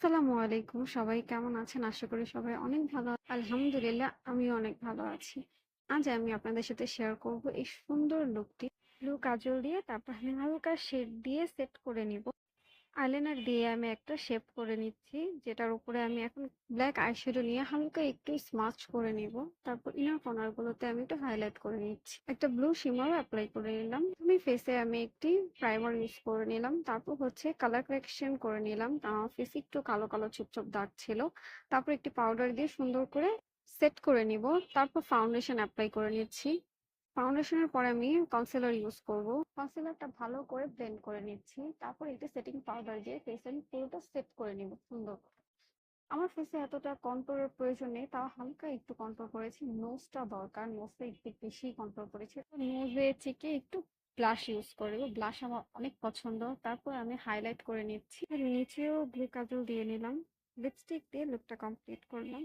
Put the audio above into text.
আসসালামু আলাইকুম। সবাই কেমন আছেন? আশা করি সবাই অনেক ভালো আলহামদুলিল্লাহ আমিও অনেক ভালো আছি। আজ আমি আপনাদের সাথে শেয়ার করব এই সুন্দর লুকটি। ব্লু কাজল দিয়ে তারপর আমি হালকা শেড দিয়ে সেট করে নিব। আইলাইনার দিয়ে আমি একটা শেপ করে নিচ্ছি, যেটার উপরে আমি এখন ব্ল্যাক আইশ্যাডো নিয়ে হালকা একটু স্মাচ করে নিব। তারপর ইনার কর্নার গুলোতে আমি একটু হাইলাইট করে নিচ্ছি, একটা ব্লু শিমারও অ্যাপ্লাই করে নিলাম। আমি ফেসে আমি একটি প্রাইমার ইউজ করে নিলাম, তারপর হচ্ছে কালার কারেকশন করে নিলাম। আমার ফেসে একটু কালো কালো ছোপ ছোপ দাগ ছিল, তারপর একটি পাউডার দিয়ে সুন্দর করে সেট করে নিব। তারপর ফাউন্ডেশন অ্যাপ্লাই করে নিচ্ছি। ফাউন্ডেশনের পরে আমি কনসিলার ইউজ করব। কনসিলারটা ভালো করে ব্লেন্ড করে নিচ্ছি, তারপর একটি সেটিং পাউডার দিয়ে ফেসে আমি পুরোটা সেট করে নিব সুন্দর করে। আমার ফেসে এতটা কন্ট্রোলের প্রয়োজন নেই, তাও হালকা একটু কন্ট্রোল করেছি। নোজটা দরকার, নোজটা একটু বেশি কন্ট্রোল করেছি। নোজে চিকে একটু ব্লাশ ইউজ করব, ব্লাশ আমার অনেক পছন্দ। তারপর আমি হাইলাইট করে নিচ্ছি, আর নিচেও ব্লু কাজল দিয়ে নিলাম। লিপস্টিক দিয়ে লুকটা কমপ্লিট করলাম।